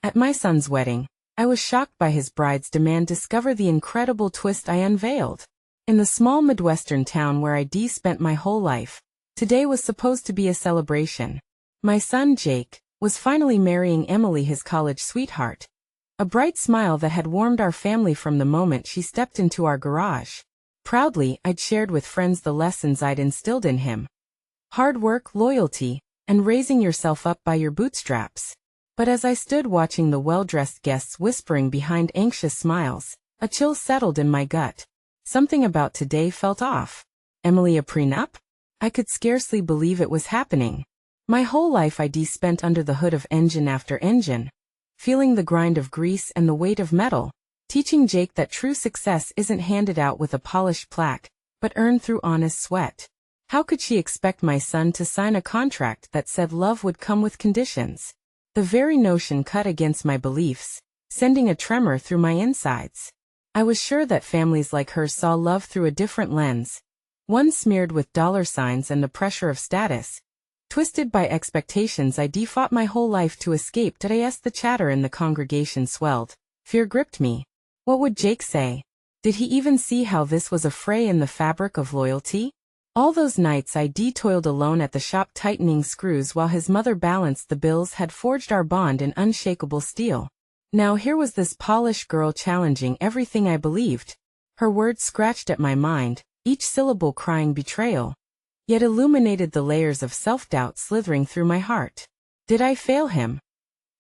At my son's wedding, I was shocked by his bride's demand to discover the incredible twist I unveiled. In the small Midwestern town where I spent my whole life, today was supposed to be a celebration. My son Jake was finally marrying Emily, his college sweetheart. A bright smile that had warmed our family from the moment she stepped into our garage. Proudly, I'd shared with friends the lessons I'd instilled in him. Hard work, loyalty, and raising yourself up by your bootstraps. But as I stood watching the well-dressed guests whispering behind anxious smiles, a chill settled in my gut. Something about today felt off. Emily a prenup? I could scarcely believe it was happening. My whole life I'd spent under the hood of engine after engine, feeling the grind of grease and the weight of metal, teaching Jake that true success isn't handed out with a polished plaque, but earned through honest sweat. How could she expect my son to sign a contract that said love would come with conditions? The very notion cut against my beliefs, sending a tremor through my insides. I was sure that families like hers saw love through a different lens, one smeared with dollar signs and the pressure of status. Twisted by expectations I fought my whole life to escape. The chatter in the congregation swelled. Fear gripped me. What would Jake say? Did he even see how this was a fray in the fabric of loyalty? All those nights I toiled alone at the shop tightening screws while his mother balanced the bills had forged our bond in unshakable steel. Now here was this polished girl challenging everything I believed. Her words scratched at my mind, each syllable crying betrayal, yet illuminated the layers of self-doubt slithering through my heart. Did I fail him?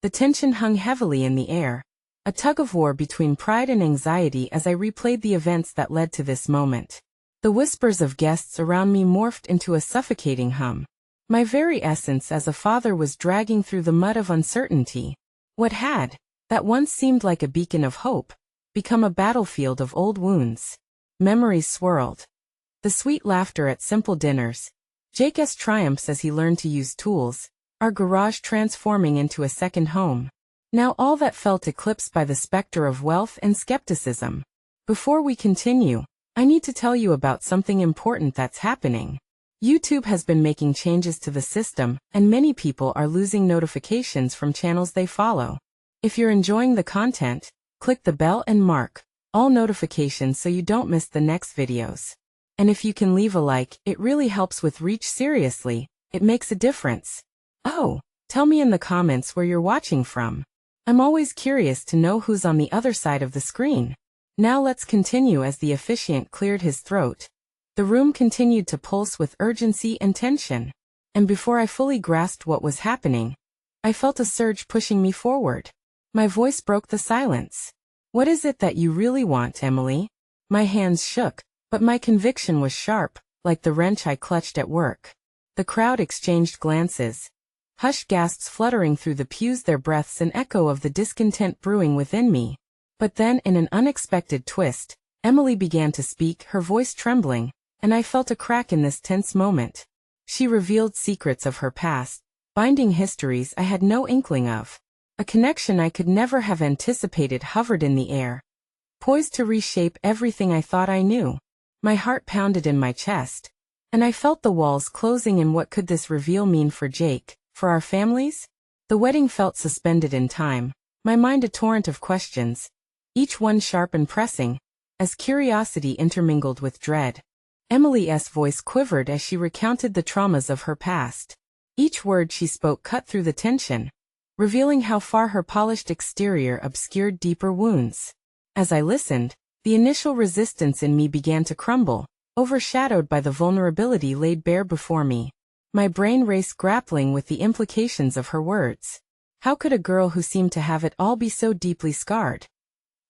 The tension hung heavily in the air, a tug-of-war between pride and anxiety as I replayed the events that led to this moment. The whispers of guests around me morphed into a suffocating hum. My very essence as a father was dragging through the mud of uncertainty. What had, that once seemed like a beacon of hope, become a battlefield of old wounds. Memories swirled. The sweet laughter at simple dinners, Jake's triumphs as he learned to use tools, our garage transforming into a second home. Now all that felt eclipsed by the specter of wealth and skepticism. Before we continue, I need to tell you about something important that's happening. YouTube has been making changes to the system, and many people are losing notifications from channels they follow. If you're enjoying the content, click the bell and mark all notifications so you don't miss the next videos. And if you can leave a like, it really helps with reach. Seriously, it makes a difference. Oh, tell me in the comments where you're watching from. I'm always curious to know who's on the other side of the screen. Now let's continue. As the officiant cleared his throat, the room continued to pulse with urgency and tension. And before I fully grasped what was happening, I felt a surge pushing me forward. My voice broke the silence. What is it that you really want, Emily? My hands shook, but my conviction was sharp, like the wrench I clutched at work. The crowd exchanged glances, hushed gasps fluttering through the pews, their breaths an echo of the discontent brewing within me. But then, in an unexpected twist, Emily began to speak, her voice trembling, and I felt a crack in this tense moment. She revealed secrets of her past, binding histories I had no inkling of. A connection I could never have anticipated hovered in the air, poised to reshape everything I thought I knew. My heart pounded in my chest, and I felt the walls closing in. What could this reveal mean for Jake, for our families? The wedding felt suspended in time, my mind a torrent of questions, each one sharp and pressing, as curiosity intermingled with dread. Emily's voice quivered as she recounted the traumas of her past. Each word she spoke cut through the tension, revealing how far her polished exterior obscured deeper wounds. As I listened, the initial resistance in me began to crumble, overshadowed by the vulnerability laid bare before me. My brain raced, grappling with the implications of her words. How could a girl who seemed to have it all be so deeply scarred?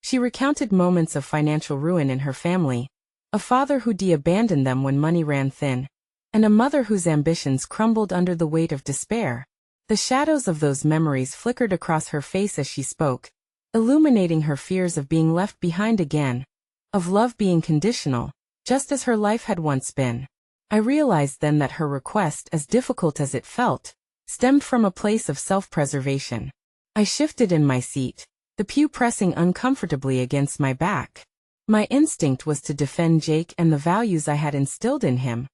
She recounted moments of financial ruin in her family, a father who abandoned them when money ran thin, and a mother whose ambitions crumbled under the weight of despair. The shadows of those memories flickered across her face as she spoke, illuminating her fears of being left behind again, of love being conditional, just as her life had once been. I realized then that her request, as difficult as it felt, stemmed from a place of self-preservation. I shifted in my seat, the pew pressing uncomfortably against my back. My instinct was to defend Jake and the values I had instilled in him.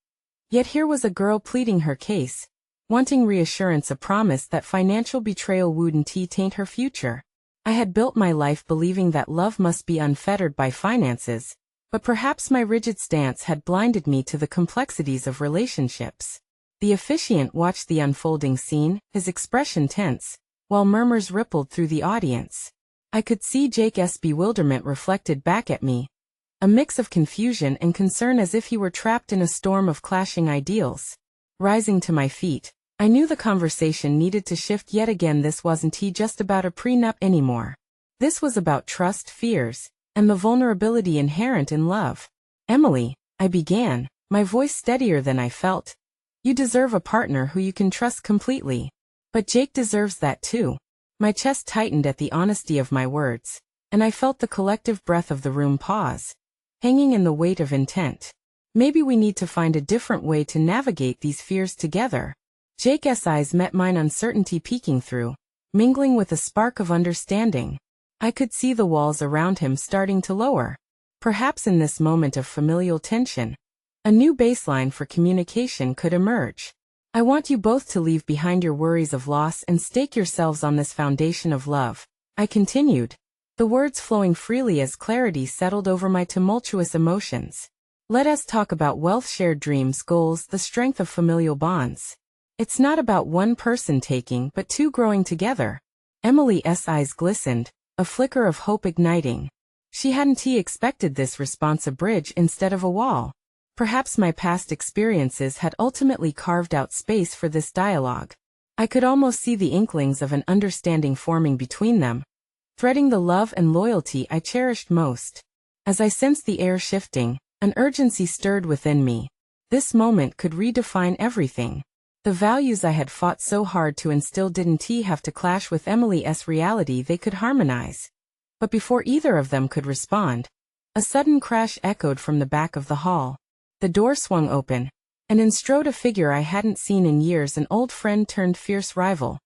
Yet here was a girl pleading her case, wanting reassurance, a promise that financial betrayal wouldn't taint her future. I had built my life believing that love must be unfettered by finances, but perhaps my rigid stance had blinded me to the complexities of relationships. The officiant watched the unfolding scene, his expression tense, while murmurs rippled through the audience. I could see Jake's bewilderment reflected back at me, a mix of confusion and concern, as if he were trapped in a storm of clashing ideals. Rising to my feet, I knew the conversation needed to shift yet again. This wasn't just about a prenup anymore. This was about trust, fears, and the vulnerability inherent in love. "Emily," I began, my voice steadier than I felt, "you deserve a partner who you can trust completely. But Jake deserves that too." My chest tightened at the honesty of my words, and I felt the collective breath of the room pause, hanging in the weight of intent. Maybe we need to find a different way to navigate these fears together. Jake's eyes met mine, uncertainty peeking through, mingling with a spark of understanding. I could see the walls around him starting to lower. Perhaps in this moment of familial tension, a new baseline for communication could emerge. "I want you both to leave behind your worries of loss and stake yourselves on this foundation of love," I continued, the words flowing freely as clarity settled over my tumultuous emotions. "Let us talk about wealth, shared dreams, goals, the strength of familial bonds. It's not about one person taking, but two growing together." Emily's eyes glistened, a flicker of hope igniting. She hadn't expected this response, a bridge instead of a wall. Perhaps my past experiences had ultimately carved out space for this dialogue. I could almost see the inklings of an understanding forming between them, threading the love and loyalty I cherished most. As I sensed the air shifting, an urgency stirred within me. This moment could redefine everything. The values I had fought so hard to instill didn't have to clash with Emily's reality, they could harmonize. But before either of them could respond, a sudden crash echoed from the back of the hall. The door swung open, and in strode a figure I hadn't seen in years, an old friend turned fierce rival,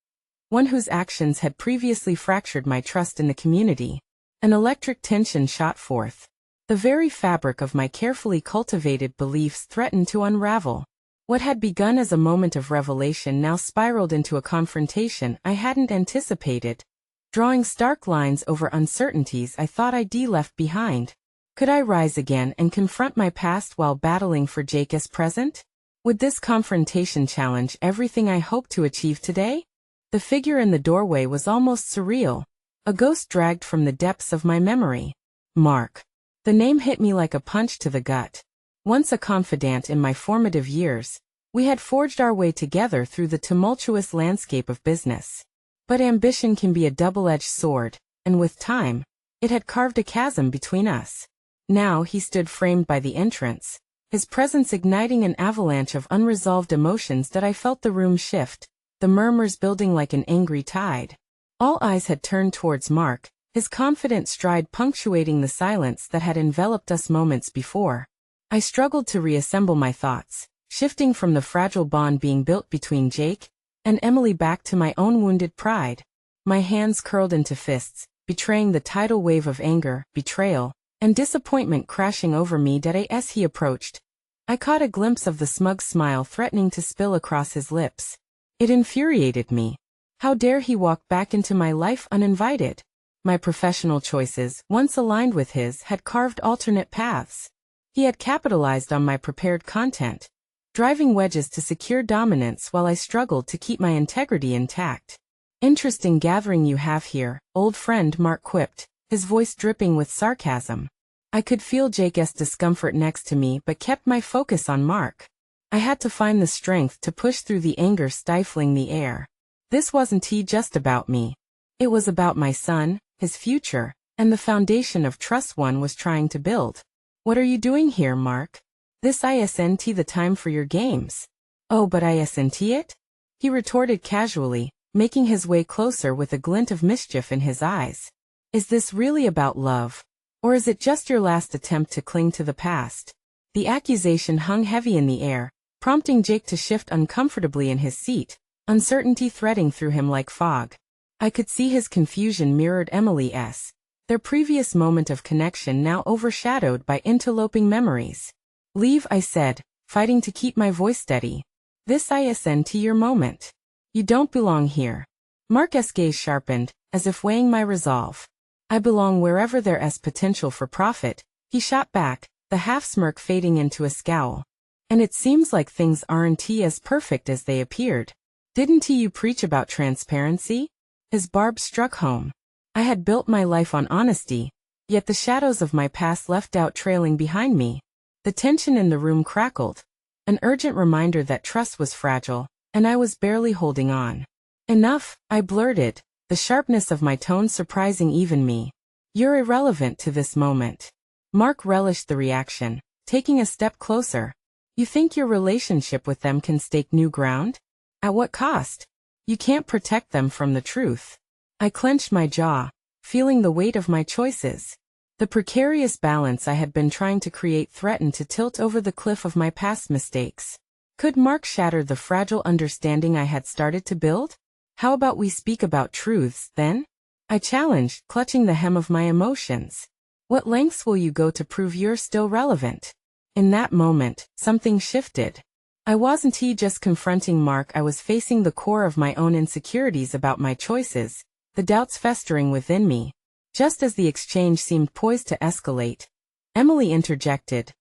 one whose actions had previously fractured my trust in the community. An electric tension shot forth. The very fabric of my carefully cultivated beliefs threatened to unravel. What had begun as a moment of revelation now spiraled into a confrontation I hadn't anticipated, drawing stark lines over uncertainties I thought I'd left behind. Could I rise again and confront my past while battling for Jake's present? Would this confrontation challenge everything I hoped to achieve today? The figure in the doorway was almost surreal, a ghost dragged from the depths of my memory. Mark. The name hit me like a punch to the gut. Once a confidant in my formative years, we had forged our way together through the tumultuous landscape of business. But ambition can be a double-edged sword, and with time, it had carved a chasm between us. Now he stood framed by the entrance, his presence igniting an avalanche of unresolved emotions that I felt the room shift, the murmurs building like an angry tide. All eyes had turned towards Mark, his confident stride punctuating the silence that had enveloped us moments before. I struggled to reassemble my thoughts, shifting from the fragile bond being built between Jake and Emily back to my own wounded pride. My hands curled into fists, betraying the tidal wave of anger, betrayal, and disappointment crashing over me as he approached. I caught a glimpse of the smug smile threatening to spill across his lips. It infuriated me. How dare he walk back into my life uninvited? My professional choices, once aligned with his, had carved alternate paths. He had capitalized on my prepared content, driving wedges to secure dominance while I struggled to keep my integrity intact. "Interesting gathering you have here, old friend," Mark quipped, his voice dripping with sarcasm. I could feel Jake's discomfort next to me but kept my focus on Mark. I had to find the strength to push through the anger stifling the air. This wasn't just about me. It was about my son, his future, and the foundation of trust one was trying to build. "What are you doing here, Mark? This isn't the time for your games." "Oh, but isn't it?" he retorted casually, making his way closer with a glint of mischief in his eyes. "Is this really about love? Or is it just your last attempt to cling to the past?" The accusation hung heavy in the air, prompting Jake to shift uncomfortably in his seat, uncertainty threading through him like fog. I could see his confusion mirrored Emily's, their previous moment of connection now overshadowed by interloping memories. "Leave," I said, fighting to keep my voice steady. This ISN to your moment. You don't belong here. Mark's gaze sharpened, as if weighing my resolve. I belong wherever there is potential for profit, he shot back, the half-smirk fading into a scowl. And it seems like things aren't as perfect as they appeared. Didn't you preach about transparency? His barb struck home. I had built my life on honesty, yet the shadows of my past left out trailing behind me. The tension in the room crackled. An urgent reminder that trust was fragile, and I was barely holding on. Enough, I blurted, the sharpness of my tone surprising even me. You're irrelevant to this moment. Mark relished the reaction, taking a step closer. You think your relationship with them can stake new ground? At what cost? You can't protect them from the truth. I clenched my jaw, feeling the weight of my choices. The precarious balance I had been trying to create threatened to tilt over the cliff of my past mistakes. Could Mark shatter the fragile understanding I had started to build? How about we speak about truths, then? I challenged, clutching the hem of my emotions. What lengths will you go to prove you're still relevant? In that moment, something shifted. I wasn't just confronting Mark, I was facing the core of my own insecurities about my choices, the doubts festering within me. Just as the exchange seemed poised to escalate, Emily interjected,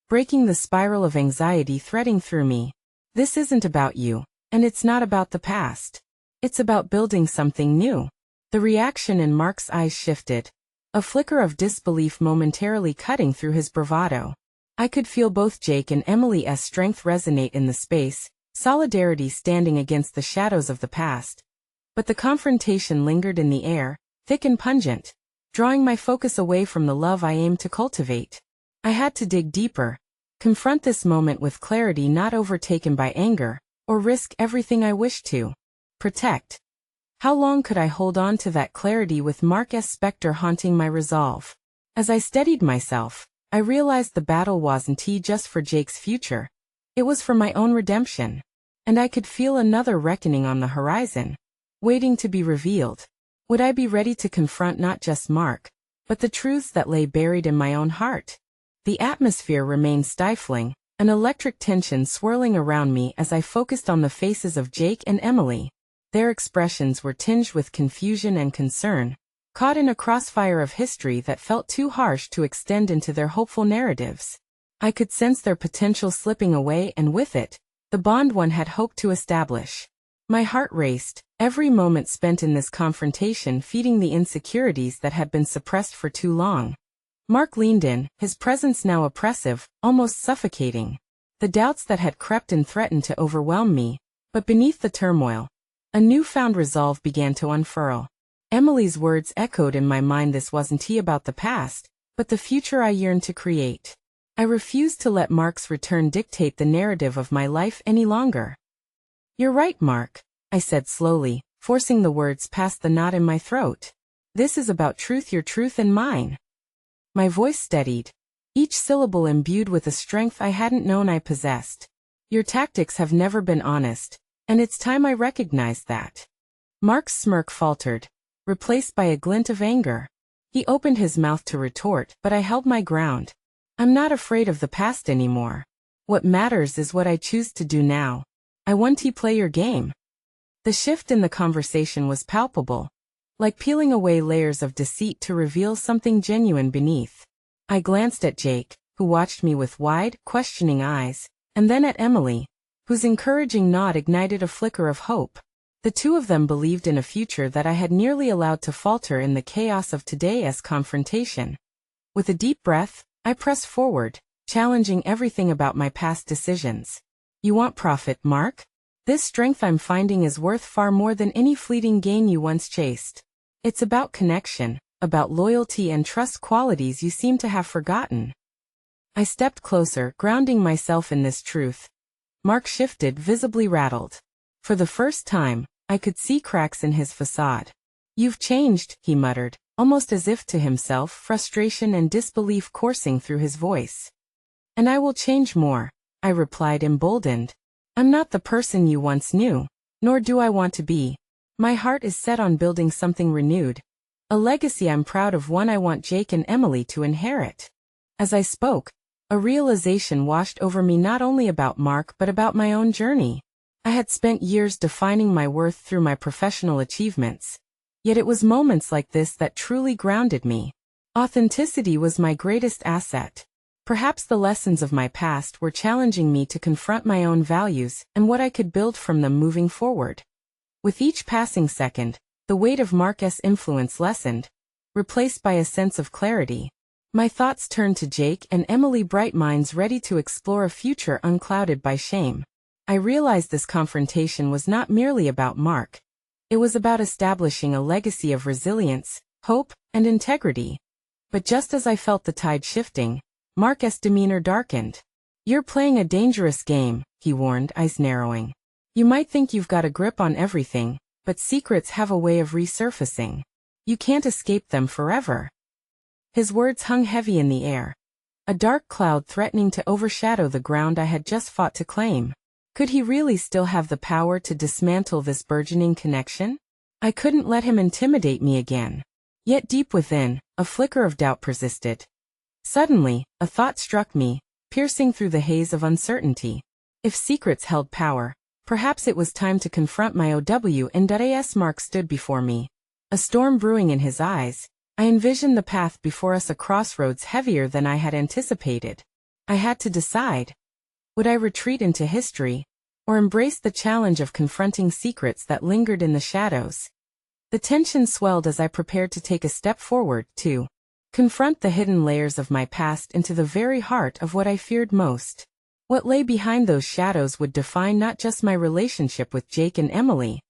breaking the spiral of anxiety threading through me. This isn't about you, and it's not about the past. It's about building something new. The reaction in Mark's eyes shifted, a flicker of disbelief momentarily cutting through his bravado. I could feel both Jake and Emily's strength resonate in the space, solidarity standing against the shadows of the past. But the confrontation lingered in the air, thick and pungent, drawing my focus away from the love I aimed to cultivate. I had to dig deeper, confront this moment with clarity not overtaken by anger, or risk everything I wished to protect. How long could I hold on to that clarity with Mark's specter haunting my resolve? As I steadied myself, I realized the battle wasn't just for Jake's future. It was for my own redemption. And I could feel another reckoning on the horizon, waiting to be revealed. Would I be ready to confront not just Mark, but the truths that lay buried in my own heart? The atmosphere remained stifling, an electric tension swirling around me as I focused on the faces of Jake and Emily. Their expressions were tinged with confusion and concern, caught in a crossfire of history that felt too harsh to extend into their hopeful narratives. I could sense their potential slipping away, and with it, the bond one had hoped to establish. My heart raced, every moment spent in this confrontation feeding the insecurities that had been suppressed for too long. Mark leaned in, his presence now oppressive, almost suffocating. The doubts that had crept in threatened to overwhelm me, but beneath the turmoil, a newfound resolve began to unfurl. Emily's words echoed in my mind. This wasn't about the past, but the future I yearned to create. I refused to let Mark's return dictate the narrative of my life any longer. You're right, Mark, I said slowly, forcing the words past the knot in my throat. This is about truth, your truth and mine. My voice steadied, each syllable imbued with a strength I hadn't known I possessed. Your tactics have never been honest, and it's time I recognized that. Mark's smirk faltered, replaced by a glint of anger. He opened his mouth to retort, but I held my ground. I'm not afraid of the past anymore. What matters is what I choose to do now. I want to play your game. The shift in the conversation was palpable, like peeling away layers of deceit to reveal something genuine beneath. I glanced at Jake, who watched me with wide, questioning eyes, and then at Emily, whose encouraging nod ignited a flicker of hope. The two of them believed in a future that I had nearly allowed to falter in the chaos of today's confrontation. With a deep breath, I pressed forward, challenging everything about my past decisions. You want profit, Mark? This strength I'm finding is worth far more than any fleeting gain you once chased. It's about connection, about loyalty and trust, qualities you seem to have forgotten. I stepped closer, grounding myself in this truth. Mark shifted, visibly rattled. For the first time, I could see cracks in his facade. You've changed, he muttered, almost as if to himself, frustration and disbelief coursing through his voice. And I will change more, I replied, emboldened. I'm not the person you once knew, nor do I want to be. My heart is set on building something renewed, a legacy I'm proud of, one I want Jake and Emily to inherit. As I spoke, a realization washed over me, not only about Mark but about my own journey. I had spent years defining my worth through my professional achievements. Yet it was moments like this that truly grounded me. Authenticity was my greatest asset. Perhaps the lessons of my past were challenging me to confront my own values and what I could build from them moving forward. With each passing second, the weight of Mark's influence lessened, replaced by a sense of clarity. My thoughts turned to Jake and Emily, bright minds ready to explore a future unclouded by shame. I realized this confrontation was not merely about Mark. It was about establishing a legacy of resilience, hope, and integrity. But just as I felt the tide shifting, Mark's demeanor darkened. "You're playing a dangerous game," he warned, eyes narrowing. "You might think you've got a grip on everything, but secrets have a way of resurfacing. You can't escape them forever." His words hung heavy in the air, a dark cloud threatening to overshadow the ground I had just fought to claim. Could he really still have the power to dismantle this burgeoning connection? I couldn't let him intimidate me again. Yet deep within, a flicker of doubt persisted. Suddenly, a thought struck me, piercing through the haze of uncertainty. If secrets held power, perhaps it was time to confront my OW. And as Mark stood before me, a storm brewing in his eyes, I envisioned the path before us, a crossroads heavier than I had anticipated. I had to decide. Would I retreat into history, or embrace the challenge of confronting secrets that lingered in the shadows? The tension swelled as I prepared to take a step forward, to confront the hidden layers of my past into the very heart of what I feared most. What lay behind those shadows would define not just my relationship with Jake and Emily,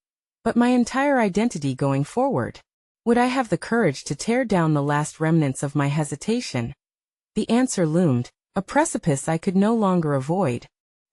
but my entire identity going forward. Would I have the courage to tear down the last remnants of my hesitation? The answer loomed, a precipice I could no longer avoid.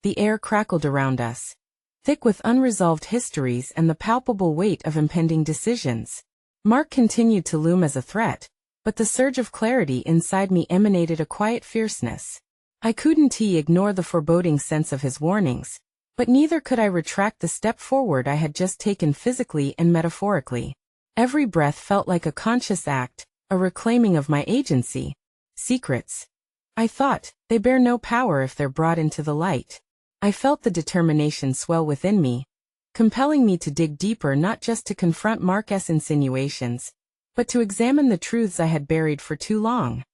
The air crackled around us, thick with unresolved histories and the palpable weight of impending decisions. Mark continued to loom as a threat, but the surge of clarity inside me emanated a quiet fierceness. I couldn't ignore the foreboding sense of his warnings, but neither could I retract the step forward I had just taken, physically and metaphorically. Every breath felt like a conscious act, a reclaiming of my agency. Secrets, I thought, they bear no power if they're brought into the light. I felt the determination swell within me, compelling me to dig deeper, not just to confront Mark's insinuations, but to examine the truths I had buried for too long.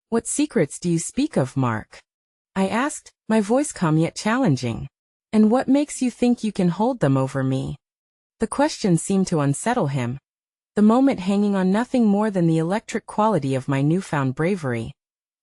"What secrets do you speak of, Mark?" I asked, my voice calm yet challenging. "And what makes you think you can hold them over me?" The question seemed to unsettle him, the moment hanging on nothing more than the electric quality of my newfound bravery.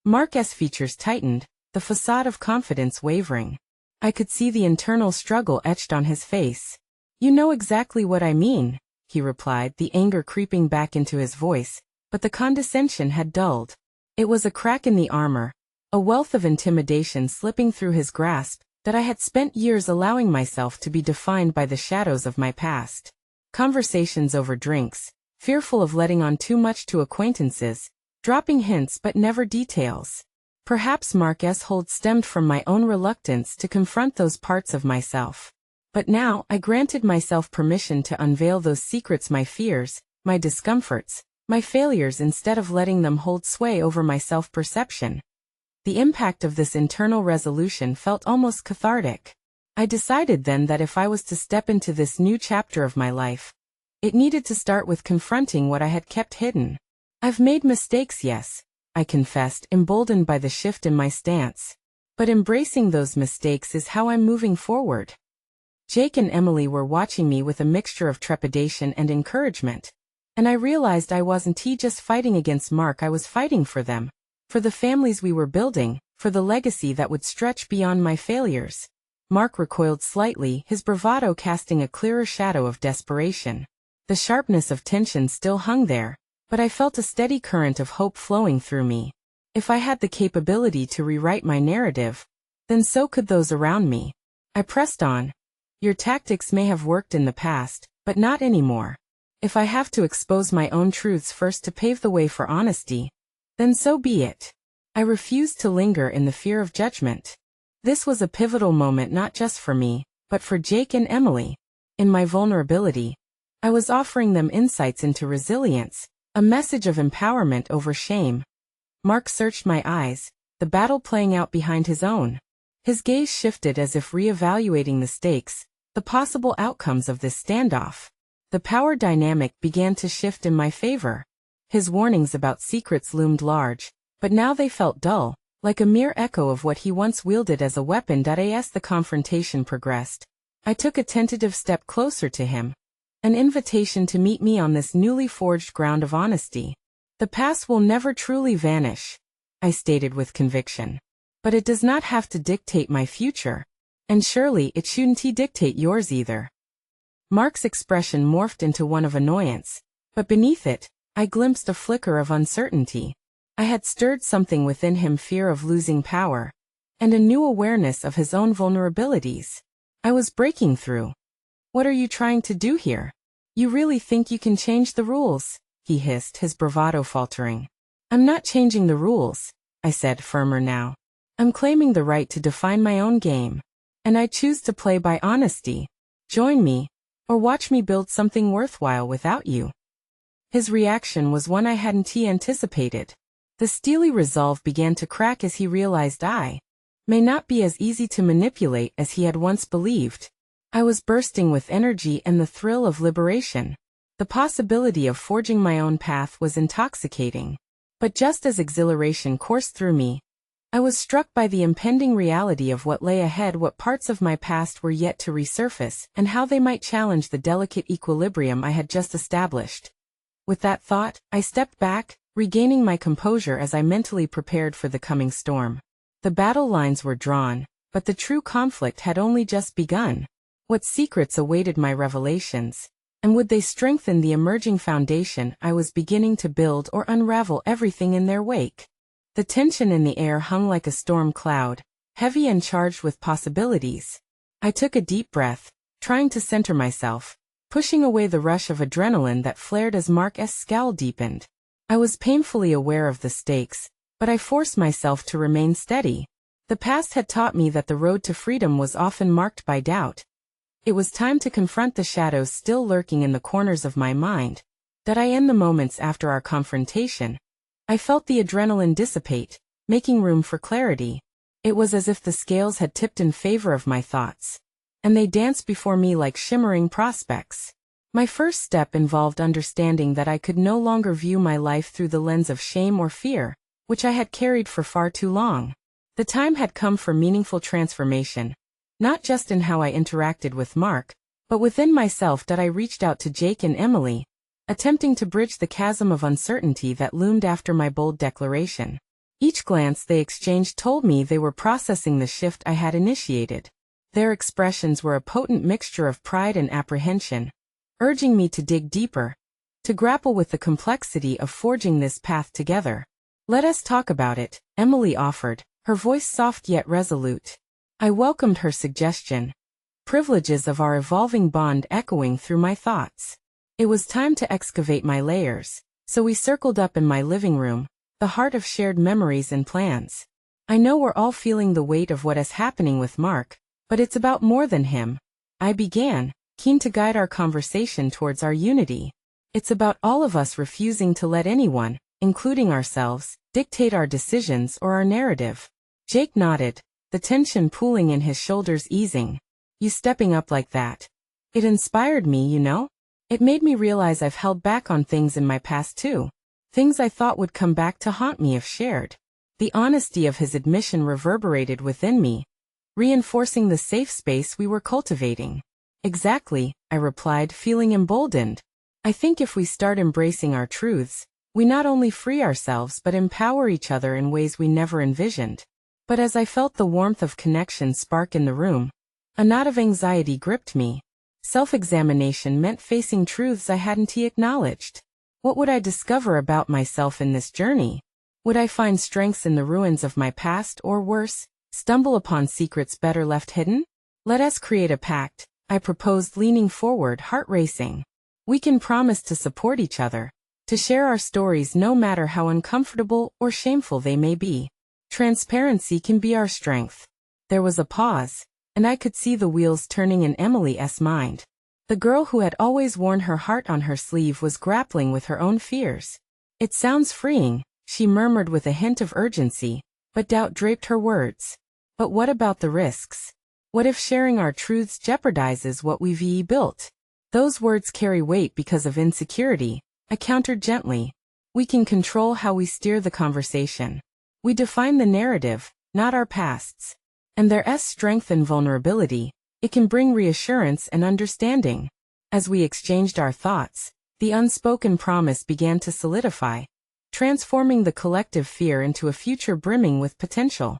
Mark's features tightened, the facade of confidence wavering. I could see the internal struggle etched on his face. "You know exactly what I mean," he replied, the anger creeping back into his voice, but the condescension had dulled. It was a crack in the armor, a wealth of intimidation slipping through his grasp, that I had spent years allowing myself to be defined by the shadows of my past. Conversations over drinks, fearful of letting on too much to acquaintances, dropping hints but never details. Perhaps Mark's hold stemmed from my own reluctance to confront those parts of myself. But now I granted myself permission to unveil those secrets, my fears, my discomforts, my failures, instead of letting them hold sway over my self-perception. The impact of this internal resolution felt almost cathartic. I decided then that if I was to step into this new chapter of my life, it needed to start with confronting what I had kept hidden. "I've made mistakes, yes," I confessed, emboldened by the shift in my stance. "But embracing those mistakes is how I'm moving forward." Jake and Emily were watching me with a mixture of trepidation and encouragement, and I realized I wasn't just fighting against Mark, I was fighting for them, for the families we were building, for the legacy that would stretch beyond my failures. Mark recoiled slightly, his bravado casting a clearer shadow of desperation. The sharpness of tension still hung there, but I felt a steady current of hope flowing through me. If I had the capability to rewrite my narrative, then so could those around me. I pressed on. "Your tactics may have worked in the past, but not anymore. If I have to expose my own truths first to pave the way for honesty, then so be it." I refused to linger in the fear of judgment. This was a pivotal moment, not just for me, but for Jake and Emily. In my vulnerability, I was offering them insights into resilience, a message of empowerment over shame. Mark searched my eyes, the battle playing out behind his own. His gaze shifted as if reevaluating the stakes, the possible outcomes of this standoff. The power dynamic began to shift in my favor. His warnings about secrets loomed large, but now they felt dull, like a mere echo of what he once wielded as a weapon. As the confrontation progressed, I took a tentative step closer to him, an invitation to meet me on this newly forged ground of honesty. The past will never truly vanish, I stated with conviction. But it does not have to dictate my future. And surely it shouldn't dictate yours either. Mark's expression morphed into one of annoyance, but beneath it, I glimpsed a flicker of uncertainty. I had stirred something within him, fear of losing power, and a new awareness of his own vulnerabilities. I was breaking through. What are you trying to do here? You really think you can change the rules? He hissed, his bravado faltering. I'm not changing the rules, I said, firmer now. I'm claiming the right to define my own game. And I choose to play by honesty. Join me, or watch me build something worthwhile without you. His reaction was one I hadn't anticipated. The steely resolve began to crack as he realized I may not be as easy to manipulate as he had once believed. I was bursting with energy and the thrill of liberation. The possibility of forging my own path was intoxicating. But just as exhilaration coursed through me, I was struck by the impending reality of what lay ahead, what parts of my past were yet to resurface, and how they might challenge the delicate equilibrium I had just established. With that thought, I stepped back, regaining my composure as I mentally prepared for the coming storm. The battle lines were drawn, but the true conflict had only just begun. What secrets awaited my revelations? And would they strengthen the emerging foundation I was beginning to build, or unravel everything in their wake? The tension in the air hung like a storm cloud, heavy and charged with possibilities. I took a deep breath, trying to center myself, pushing away the rush of adrenaline that flared as Mark's scowl deepened. I was painfully aware of the stakes, but I forced myself to remain steady. The past had taught me that the road to freedom was often marked by doubt. It was time to confront the shadows still lurking in the corners of my mind. That I end the moments after our confrontation. I felt the adrenaline dissipate, making room for clarity. It was as if the scales had tipped in favor of my thoughts, and they danced before me like shimmering prospects. My first step involved understanding that I could no longer view my life through the lens of shame or fear, which I had carried for far too long. The time had come for meaningful transformation, not just in how I interacted with Mark, but within myself. That I reached out to Jake and Emily, attempting to bridge the chasm of uncertainty that loomed after my bold declaration. Each glance they exchanged told me they were processing the shift I had initiated. Their expressions were a potent mixture of pride and apprehension, urging me to dig deeper, to grapple with the complexity of forging this path together. Let us talk about it, Emily offered, her voice soft yet resolute. I welcomed her suggestion, privileges of our evolving bond echoing through my thoughts. It was time to excavate my layers, so we circled up in my living room, the heart of shared memories and plans. I know we're all feeling the weight of what is happening with Mark, but it's about more than him. I began, keen to guide our conversation towards our unity. It's about all of us refusing to let anyone, including ourselves, dictate our decisions or our narrative. Jake nodded, the tension pooling in his shoulders easing. You stepping up like that. It inspired me, you know? It made me realize I've held back on things in my past too. Things I thought would come back to haunt me if shared. The honesty of his admission reverberated within me, reinforcing the safe space we were cultivating. Exactly, I replied, feeling emboldened. I think if we start embracing our truths, we not only free ourselves but empower each other in ways we never envisioned. But as I felt the warmth of connection spark in the room, a knot of anxiety gripped me. Self-examination meant facing truths I hadn't acknowledged. What would I discover about myself in this journey? Would I find strengths in the ruins of my past, or worse, stumble upon secrets better left hidden? Let us create a pact, I proposed, leaning forward, heart racing. We can promise to support each other, to share our stories no matter how uncomfortable or shameful they may be. Transparency can be our strength. There was a pause, and I could see the wheels turning in Emily's mind. The girl who had always worn her heart on her sleeve was grappling with her own fears. It sounds freeing, she murmured with a hint of urgency, but doubt draped her words. But what about the risks? What if sharing our truths jeopardizes what we've built? Those words carry weight because of insecurity. I countered gently. We can control how we steer the conversation. We define the narrative, not our pasts. And there's strength in vulnerability. It can bring reassurance and understanding. As we exchanged our thoughts, the unspoken promise began to solidify, transforming the collective fear into a future brimming with potential.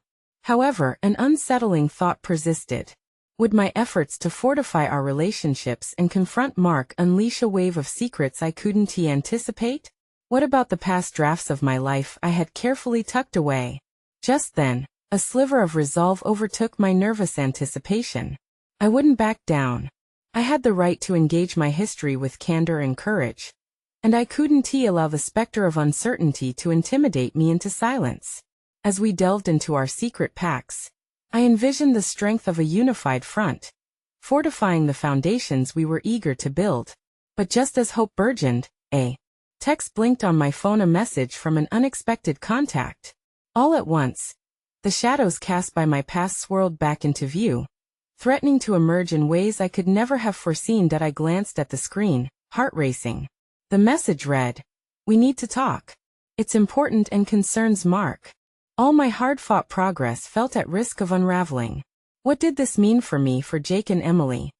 However, an unsettling thought persisted. Would my efforts to fortify our relationships and confront Mark unleash a wave of secrets I couldn't anticipate? What about the past drafts of my life I had carefully tucked away? Just then, a sliver of resolve overtook my nervous anticipation. I wouldn't back down. I had the right to engage my history with candor and courage. And I couldn't allow the specter of uncertainty to intimidate me into silence. As we delved into our secret pacts, I envisioned the strength of a unified front, fortifying the foundations we were eager to build. But just as hope burgeoned, a text blinked on my phone, a message from an unexpected contact. All at once, the shadows cast by my past swirled back into view, threatening to emerge in ways I could never have foreseen. I glanced at the screen, heart racing. The message read, "We need to talk. It's important and concerns Mark." All my hard-fought progress felt at risk of unraveling. What did this mean for me, for Jake and Emily?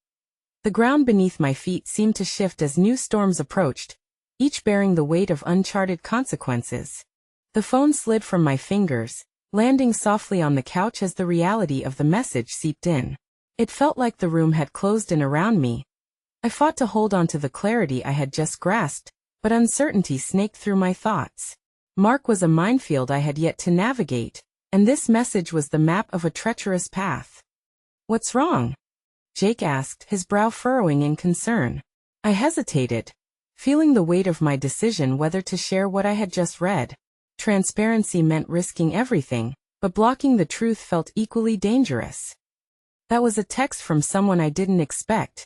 The ground beneath my feet seemed to shift as new storms approached, each bearing the weight of uncharted consequences. The phone slid from my fingers, landing softly on the couch as the reality of the message seeped in. It felt like the room had closed in around me. I fought to hold on to the clarity I had just grasped, but uncertainty snaked through my thoughts. Mark was a minefield I had yet to navigate, and this message was the map of a treacherous path. "What's wrong?" Jake asked, his brow furrowing in concern. I hesitated, feeling the weight of my decision whether to share what I had just read. Transparency meant risking everything, but blocking the truth felt equally dangerous. That was a text from someone I didn't expect.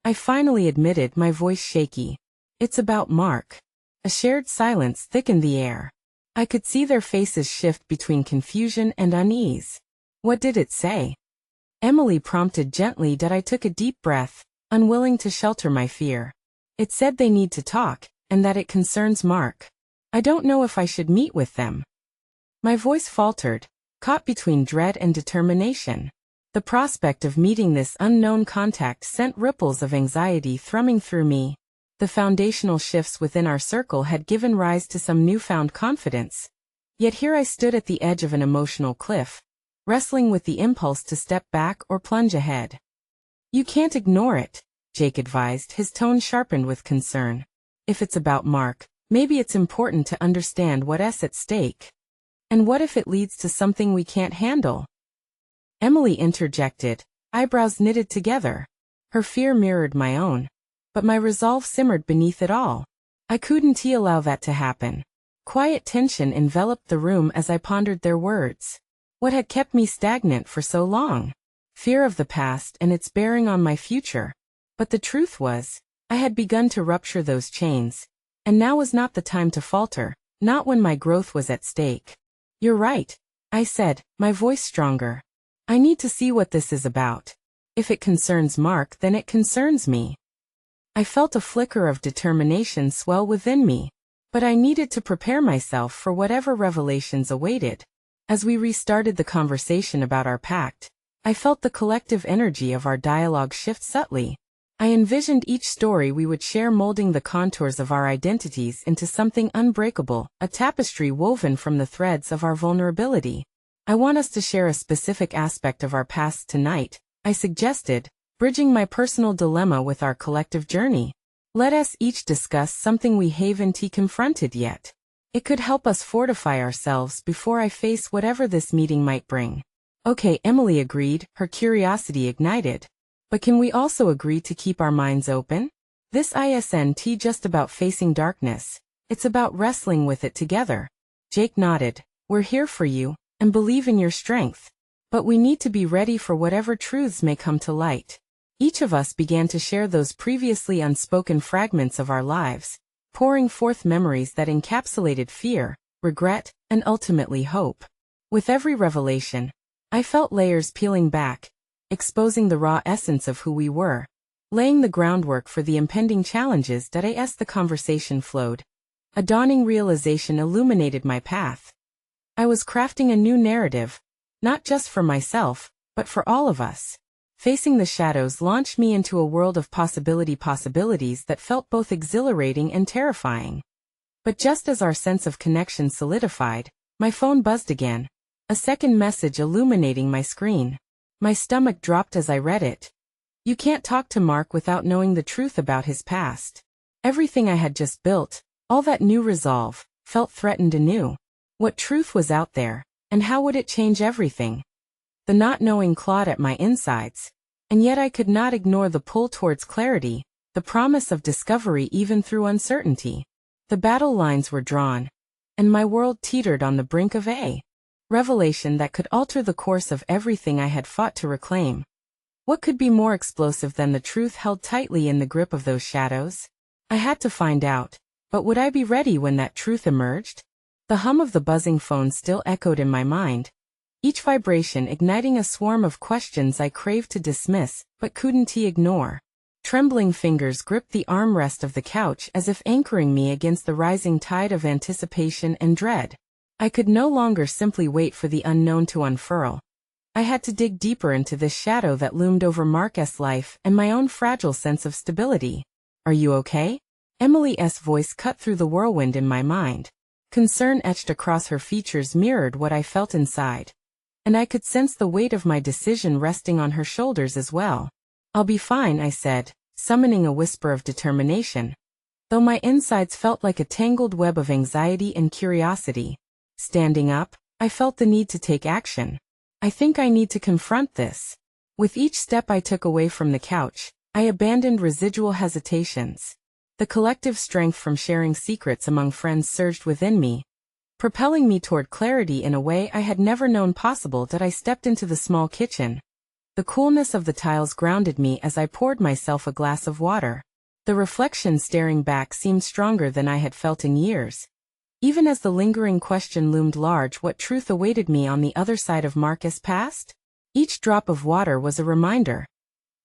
I finally admitted, my voice shaky. "It's about Mark." A shared silence thickened the air. I could see their faces shift between confusion and unease. "What did it say?" Emily prompted gently. I took a deep breath, unwilling to shelter my fear. "It said they need to talk, and that it concerns Mark. I don't know if I should meet with them." My voice faltered, caught between dread and determination. The prospect of meeting this unknown contact sent ripples of anxiety thrumming through me. The foundational shifts within our circle had given rise to some newfound confidence. Yet here I stood at the edge of an emotional cliff, wrestling with the impulse to step back or plunge ahead. "You can't ignore it," Jake advised, his tone sharpened with concern. "If it's about Mark, maybe it's important to understand what's at stake. And what if it leads to something we can't handle?" Emily interjected, eyebrows knitted together. Her fear mirrored my own. But my resolve simmered beneath it all. I couldn't allow that to happen. Quiet tension enveloped the room as I pondered their words. What had kept me stagnant for so long? Fear of the past and its bearing on my future. But the truth was, I had begun to rupture those chains. And now was not the time to falter, not when my growth was at stake. "You're right," I said, my voice stronger. "I need to see what this is about. If it concerns Mark, then it concerns me." I felt a flicker of determination swell within me, but I needed to prepare myself for whatever revelations awaited. As we restarted the conversation about our pact, I felt the collective energy of our dialogue shift subtly. I envisioned each story we would share molding the contours of our identities into something unbreakable, a tapestry woven from the threads of our vulnerability. "I want us to share a specific aspect of our past tonight," I suggested, bridging my personal dilemma with our collective journey. "Let us each discuss something we haven't confronted yet. It could help us fortify ourselves before I face whatever this meeting might bring." "Okay," Emily agreed, her curiosity ignited. "But can we also agree to keep our minds open? This isn't just about facing darkness. It's about wrestling with it together." Jake nodded. "We're here for you, and believe in your strength. But we need to be ready for whatever truths may come to light." Each of us began to share those previously unspoken fragments of our lives, pouring forth memories that encapsulated fear, regret, and ultimately hope. With every revelation, I felt layers peeling back, exposing the raw essence of who we were, laying the groundwork for the impending challenges that as the conversation flowed. A dawning realization illuminated my path. I was crafting a new narrative, not just for myself, but for all of us. Facing the shadows launched me into a world of possibilities that felt both exhilarating and terrifying. But just as our sense of connection solidified, my phone buzzed again, a second message illuminating my screen. My stomach dropped as I read it. You can't talk to Mark without knowing the truth about his past. Everything I had just built, all that new resolve, felt threatened anew. What truth was out there, and how would it change everything? The not knowing clawed at my insides, and yet I could not ignore the pull towards clarity, the promise of discovery even through uncertainty. The battle lines were drawn, and my world teetered on the brink of a revelation that could alter the course of everything I had fought to reclaim. What could be more explosive than the truth held tightly in the grip of those shadows? I had to find out, but would I be ready when that truth emerged? The hum of the buzzing phone still echoed in my mind, each vibration igniting a swarm of questions I craved to dismiss, but couldn't ignore. Trembling fingers gripped the armrest of the couch as if anchoring me against the rising tide of anticipation and dread. I could no longer simply wait for the unknown to unfurl. I had to dig deeper into this shadow that loomed over Mark's life and my own fragile sense of stability. Are you okay? Emily's voice cut through the whirlwind in my mind. Concern etched across her features mirrored what I felt inside. And I could sense the weight of my decision resting on her shoulders as well. I'll be fine, I said, summoning a whisper of determination. Though my insides felt like a tangled web of anxiety and curiosity. Standing up, I felt the need to take action. I think I need to confront this. With each step I took away from the couch, I abandoned residual hesitations. The collective strength from sharing secrets among friends surged within me, propelling me toward clarity in a way I had never known possible. That I stepped into the small kitchen. The coolness of the tiles grounded me as I poured myself a glass of water. The reflection staring back seemed stronger than I had felt in years. Even as the lingering question loomed large, what truth awaited me on the other side of Mark's past? Each drop of water was a reminder.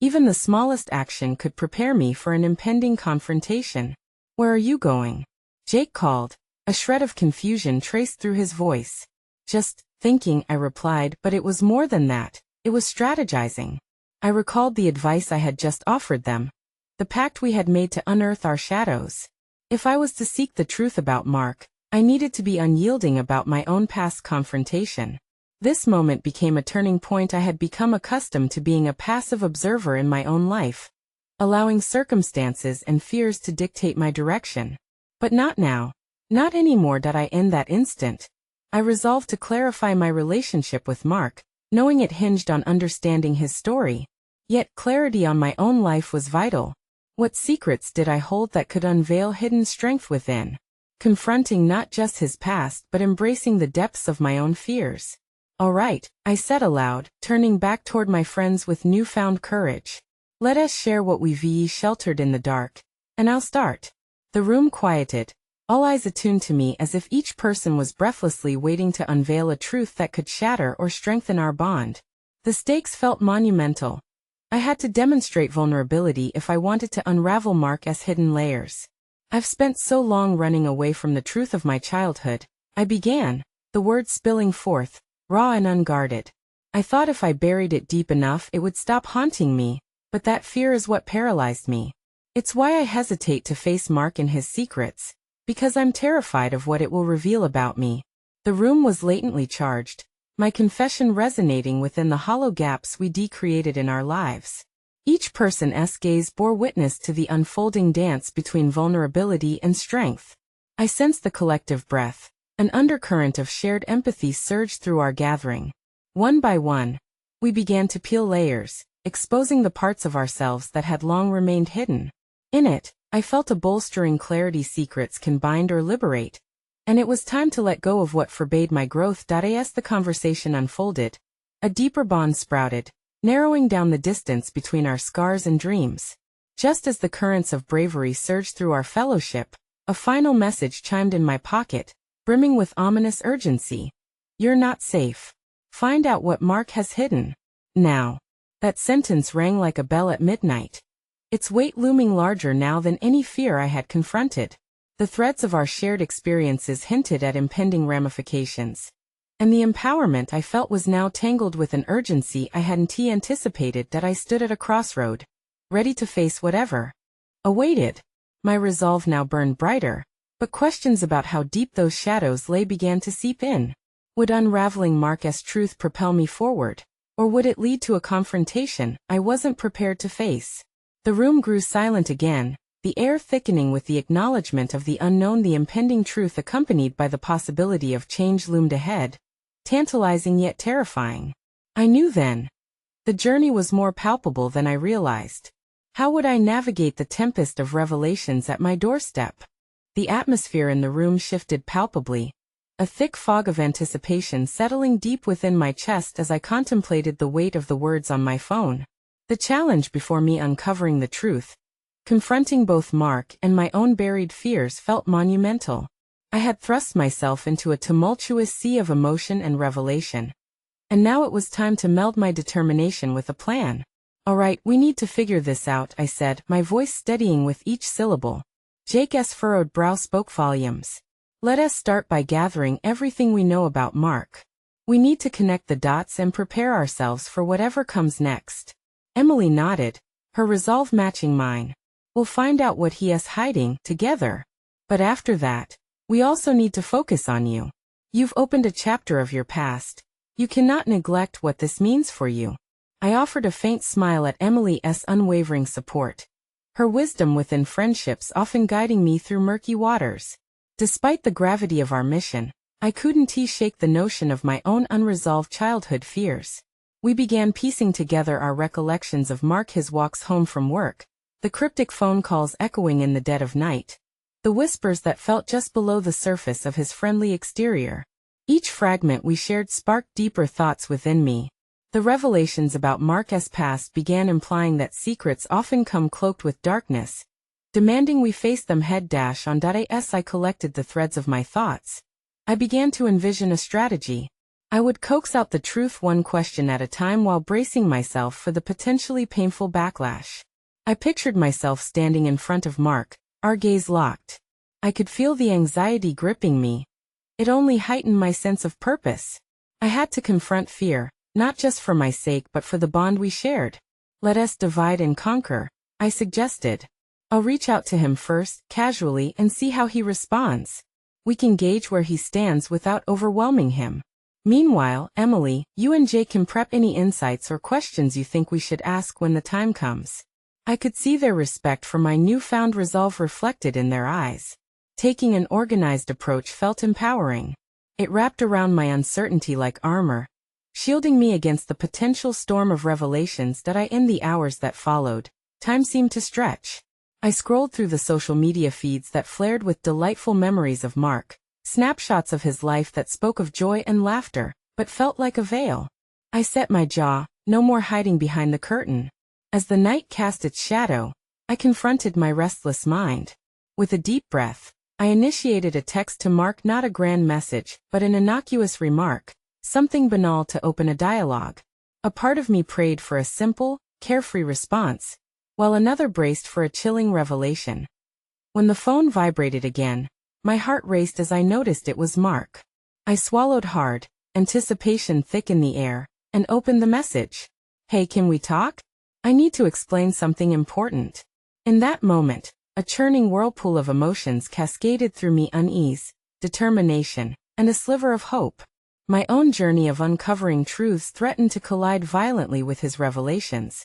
Even the smallest action could prepare me for an impending confrontation. Where are you going? Jake called. A shred of confusion traced through his voice. Just thinking, I replied, but it was more than that. It was strategizing. I recalled the advice I had just offered them. The pact we had made to unearth our shadows. If I was to seek the truth about Mark, I needed to be unyielding about my own past confrontation. This moment became a turning point. I had become accustomed to being a passive observer in my own life, allowing circumstances and fears to dictate my direction. But not now. Not anymore. In that instant, I resolved to clarify my relationship with Mark, knowing it hinged on understanding his story. Yet clarity on my own life was vital. What secrets did I hold that could unveil hidden strength within? Confronting not just his past but embracing the depths of my own fears. All right, I said aloud, turning back toward my friends with newfound courage. Let us share what we've sheltered in the dark. And I'll start. The room quieted, all eyes attuned to me as if each person was breathlessly waiting to unveil a truth that could shatter or strengthen our bond. The stakes felt monumental. I had to demonstrate vulnerability if I wanted to unravel Mark's hidden layers. I've spent so long running away from the truth of my childhood, I began, the words spilling forth, raw and unguarded. I thought if I buried it deep enough it would stop haunting me, but that fear is what paralyzed me. It's why I hesitate to face Mark and his secrets, because I'm terrified of what it will reveal about me. The room was latently charged, my confession resonating within the hollow gaps we created in our lives. Each person's gaze bore witness to the unfolding dance between vulnerability and strength. I sensed the collective breath. An undercurrent of shared empathy surged through our gathering. One by one, we began to peel layers, exposing the parts of ourselves that had long remained hidden. In it, I felt a bolstering clarity. Secrets can bind or liberate, and it was time to let go of what forbade my growth. As the conversation unfolded, a deeper bond sprouted, narrowing down the distance between our scars and dreams. Just as the currents of bravery surged through our fellowship, a final message chimed in my pocket, brimming with ominous urgency. You're not safe. Find out what Mark has hidden. Now. That sentence rang like a bell at midnight, its weight looming larger now than any fear I had confronted. The threads of our shared experiences hinted at impending ramifications, and the empowerment I felt was now tangled with an urgency I hadn't anticipated. That I stood at a crossroad, ready to face whatever awaited. My resolve now burned brighter, but questions about how deep those shadows lay began to seep in. Would unraveling Mark's truth propel me forward, or would it lead to a confrontation I wasn't prepared to face? The room grew silent again, the air thickening with the acknowledgement of the unknown. The impending truth accompanied by the possibility of change loomed ahead, tantalizing yet terrifying. I knew then. The journey was more palpable than I realized. How would I navigate the tempest of revelations at my doorstep? The atmosphere in the room shifted palpably, a thick fog of anticipation settling deep within my chest as I contemplated the weight of the words on my phone. The challenge before me, uncovering the truth, confronting both Mark and my own buried fears, felt monumental. I had thrust myself into a tumultuous sea of emotion and revelation, and now it was time to meld my determination with a plan. "All right, we need to figure this out," I said, my voice steadying with each syllable. Jake's furrowed brow spoke volumes. "Let us start by gathering everything we know about Mark. We need to connect the dots and prepare ourselves for whatever comes next." Emily nodded, her resolve matching mine. "We'll find out what he is hiding together. But after that, we also need to focus on you. You've opened a chapter of your past. You cannot neglect what this means for you." I offered a faint smile at Emily's unwavering support, her wisdom within friendships often guiding me through murky waters. Despite the gravity of our mission, I couldn't shake the notion of my own unresolved childhood fears. We began piecing together our recollections of Mark, his walks home from work, the cryptic phone calls echoing in the dead of night, the whispers that felt just below the surface of his friendly exterior. Each fragment we shared sparked deeper thoughts within me. The revelations about Mark's past began implying that secrets often come cloaked with darkness, demanding we face them head on. As I collected the threads of my thoughts, I began to envision a strategy. I would coax out the truth one question at a time while bracing myself for the potentially painful backlash. I pictured myself standing in front of Mark, our gaze locked. I could feel the anxiety gripping me. It only heightened my sense of purpose. I had to confront fear, not just for my sake but for the bond we shared. "Let us divide and conquer," I suggested. "I'll reach out to him first, casually, and see how he responds. We can gauge where he stands without overwhelming him. Meanwhile, Emily, you and Jake can prep any insights or questions you think we should ask when the time comes." I could see their respect for my newfound resolve reflected in their eyes. Taking an organized approach felt empowering. It wrapped around my uncertainty like armor, shielding me against the potential storm of revelations that in the hours that followed, time seemed to stretch. I scrolled through the social media feeds that flared with delightful memories of Mark, snapshots of his life that spoke of joy and laughter, but felt like a veil. I set my jaw, no more hiding behind the curtain. As the night cast its shadow, I confronted my restless mind. With a deep breath, I initiated a text to Mark, not a grand message, but an innocuous remark, something banal to open a dialogue. A part of me prayed for a simple, carefree response, while another braced for a chilling revelation. When the phone vibrated again, my heart raced as I noticed it was Mark. I swallowed hard, anticipation thick in the air, and opened the message. "Hey, can we talk? I need to explain something important." In that moment, a churning whirlpool of emotions cascaded through me: unease, determination, and a sliver of hope. My own journey of uncovering truths threatened to collide violently with his revelations,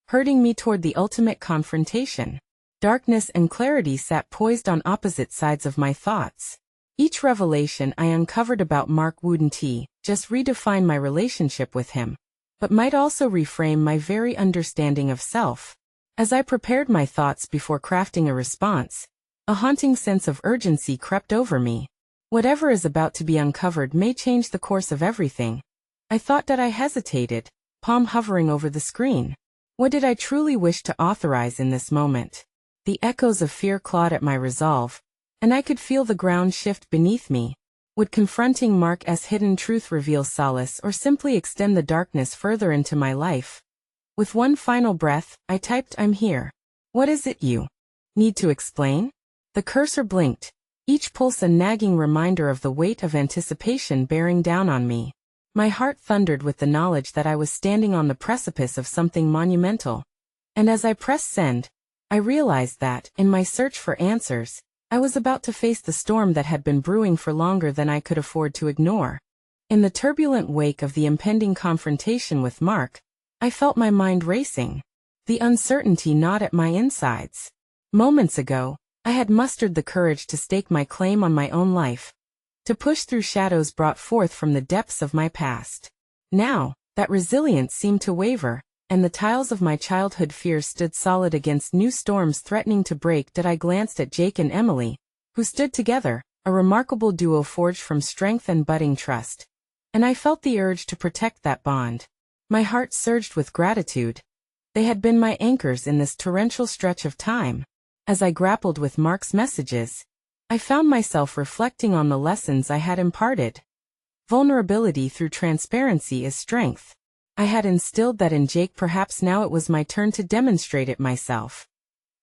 herding me toward the ultimate confrontation. Darkness and clarity sat poised on opposite sides of my thoughts. Each revelation I uncovered about Mark wouldn't just redefine my relationship with him, but might also reframe my very understanding of self. As I prepared my thoughts before crafting a response, a haunting sense of urgency crept over me. Whatever is about to be uncovered may change the course of everything. I thought. I hesitated, palm hovering over the screen. What did I truly wish to authorize in this moment? The echoes of fear clawed at my resolve, and I could feel the ground shift beneath me. Would confronting Mark's hidden truth reveal solace or simply extend the darkness further into my life? With one final breath, I typed, "I'm here. What is it you need to explain?" The cursor blinked, each pulse a nagging reminder of the weight of anticipation bearing down on me. My heart thundered with the knowledge that I was standing on the precipice of something monumental. And as I pressed send, I realized that, in my search for answers, I was about to face the storm that had been brewing for longer than I could afford to ignore. In the turbulent wake of the impending confrontation with Mark, I felt my mind racing, the uncertainty gnawed at my insides. Moments ago, I had mustered the courage to stake my claim on my own life, to push through shadows brought forth from the depths of my past. Now, that resilience seemed to waver, and the tiles of my childhood fears stood solid against new storms threatening to break. I glanced at Jake and Emily, who stood together, a remarkable duo forged from strength and budding trust. And I felt the urge to protect that bond. My heart surged with gratitude. They had been my anchors in this torrential stretch of time. As I grappled with Mark's messages, I found myself reflecting on the lessons I had imparted. Vulnerability through transparency is strength. I had instilled that in Jake. Perhaps now it was my turn to demonstrate it myself.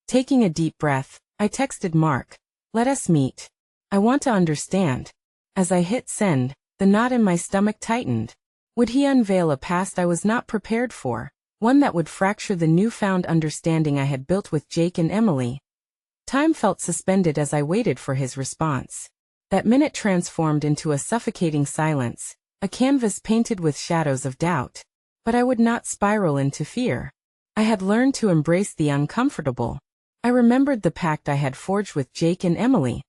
Taking a deep breath, I texted Mark, "Let us meet. I want to understand." As I hit send, the knot in my stomach tightened. Would he unveil a past I was not prepared for, one that would fracture the newfound understanding I had built with Jake and Emily? Time felt suspended as I waited for his response. That minute transformed into a suffocating silence, a canvas painted with shadows of doubt. But I would not spiral into fear. I had learned to embrace the uncomfortable. I remembered the pact I had forged with Jake and Emily.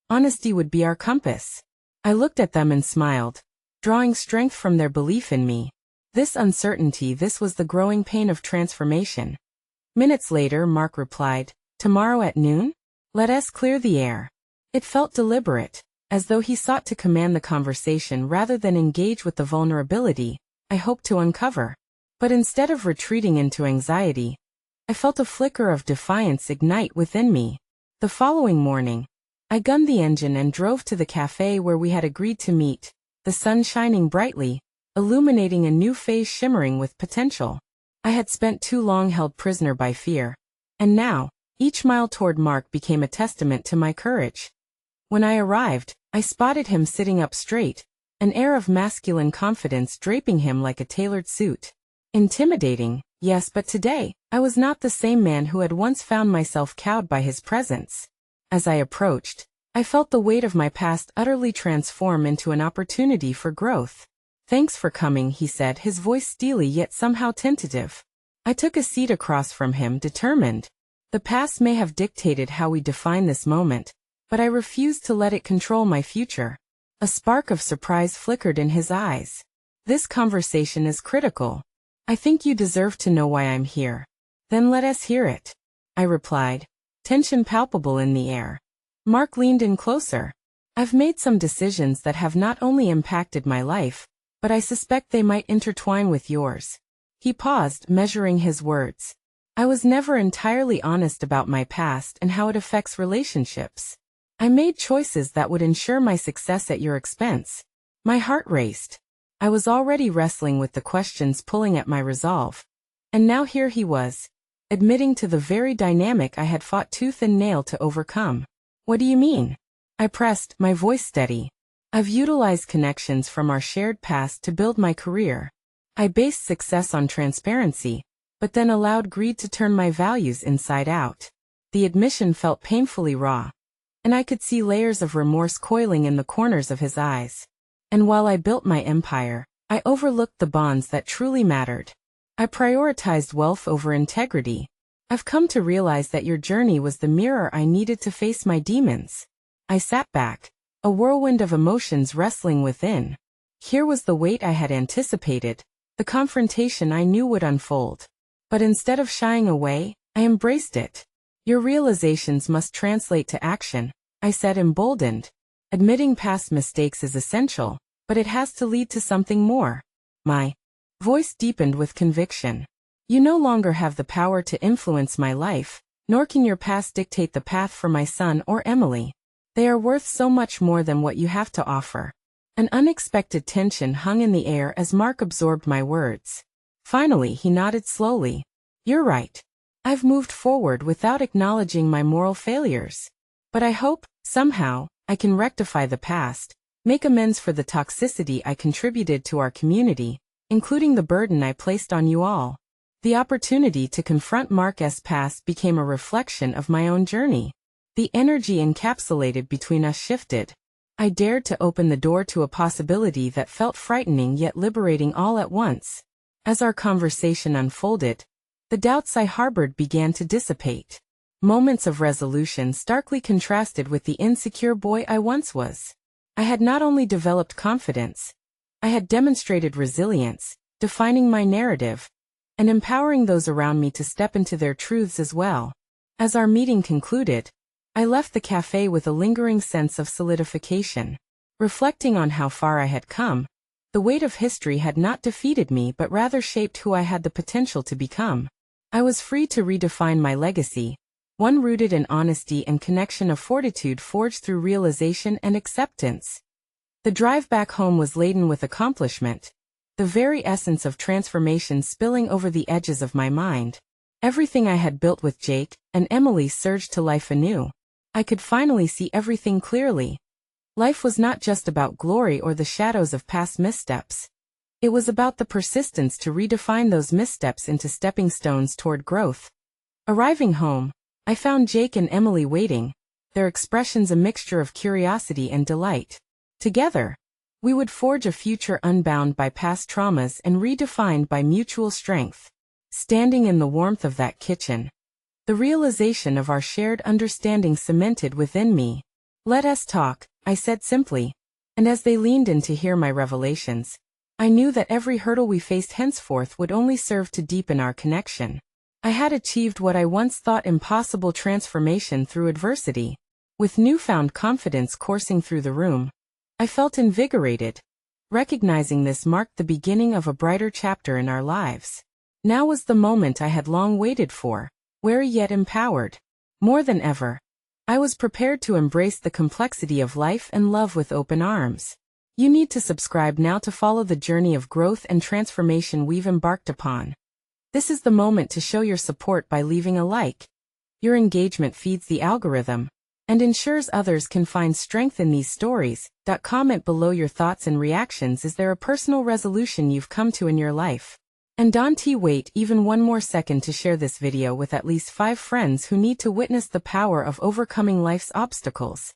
Honesty would be our compass. I looked at them and smiled, drawing strength from their belief in me. This uncertainty, this was the growing pain of transformation. Minutes later, Mark replied, "Tomorrow at noon? Let us clear the air." It felt deliberate, as though he sought to command the conversation rather than engage with the vulnerability I hoped to uncover. But instead of retreating into anxiety, I felt a flicker of defiance ignite within me. The following morning, I gunned the engine and drove to the cafe where we had agreed to meet, the sun shining brightly, illuminating a new phase shimmering with potential. I had spent too long held prisoner by fear, and now, each mile toward Mark became a testament to my courage. When I arrived, I spotted him sitting up straight, an air of masculine confidence draping him like a tailored suit. Intimidating, yes, but today, I was not the same man who had once found myself cowed by his presence. As I approached, I felt the weight of my past utterly transform into an opportunity for growth. "Thanks for coming," he said, his voice steely yet somehow tentative. I took a seat across from him, determined. The past may have dictated how we define this moment, but I refused to let it control my future. A spark of surprise flickered in his eyes. "This conversation is critical. I think you deserve to know why I'm here." "Then let us hear it," I replied, tension palpable in the air. Mark leaned in closer. "I've made some decisions that have not only impacted my life, but I suspect they might intertwine with yours." He paused, measuring his words. "I was never entirely honest about my past and how it affects relationships. I made choices that would ensure my success at your expense." My heart raced. I was already wrestling with the questions pulling at my resolve. And now here he was, admitting to the very dynamic I had fought tooth and nail to overcome. "What do you mean?" I pressed, my voice steady. "I've utilized connections from our shared past to build my career. I based success on transparency, but then allowed greed to turn my values inside out." The admission felt painfully raw, and I could see layers of remorse coiling in the corners of his eyes. "And while I built my empire, I overlooked the bonds that truly mattered. I prioritized wealth over integrity. I've come to realize that your journey was the mirror I needed to face my demons." I sat back, a whirlwind of emotions wrestling within. Here was the weight I had anticipated, the confrontation I knew would unfold. But instead of shying away, I embraced it. "Your realizations must translate to action," I said, emboldened. "Admitting past mistakes is essential, but it has to lead to something more." My voice deepened with conviction. "You no longer have the power to influence my life, nor can your past dictate the path for my son or Emily. They are worth so much more than what you have to offer." An unexpected tension hung in the air as Mark absorbed my words. Finally, he nodded slowly. You're right. I've moved forward without acknowledging my moral failures. But I hope, somehow, I can rectify the past, make amends for the toxicity I contributed to our community, including the burden I placed on you all. The opportunity to confront Mark's past became a reflection of my own journey. The energy encapsulated between us shifted. I dared to open the door to a possibility that felt frightening yet liberating all at once. As our conversation unfolded, the doubts I harbored began to dissipate. Moments of resolution starkly contrasted with the insecure boy I once was. I had not only developed confidence, I had demonstrated resilience, defining my narrative, and empowering those around me to step into their truths as well. As our meeting concluded, I left the cafe with a lingering sense of solidification. Reflecting on how far I had come, the weight of history had not defeated me but rather shaped who I had the potential to become. I was free to redefine my legacy, one rooted in honesty and connection, of fortitude forged through realization and acceptance. The drive back home was laden with accomplishment, the very essence of transformation spilling over the edges of my mind. Everything I had built with Jake and Emily surged to life anew. I could finally see everything clearly. Life was not just about glory or the shadows of past missteps. It was about the persistence to redefine those missteps into stepping stones toward growth. Arriving home, I found Jake and Emily waiting, their expressions a mixture of curiosity and delight. Together, we would forge a future unbound by past traumas and redefined by mutual strength. Standing in the warmth of that kitchen, the realization of our shared understanding cemented within me. Let us talk, I said simply, and as they leaned in to hear my revelations, I knew that every hurdle we faced henceforth would only serve to deepen our connection. I had achieved what I once thought impossible: transformation through adversity. With newfound confidence coursing through the room, I felt invigorated. Recognizing this marked the beginning of a brighter chapter in our lives. Now was the moment I had long waited for, wary yet empowered. More than ever, I was prepared to embrace the complexity of life and love with open arms. You need to subscribe now to follow the journey of growth and transformation we've embarked upon. This is the moment to show your support by leaving a like. Your engagement feeds the algorithm and ensures others can find strength in these stories. Comment below your thoughts and reactions. Is there a personal resolution you've come to in your life? And don't wait even one more second to share this video with at least 5 friends who need to witness the power of overcoming life's obstacles.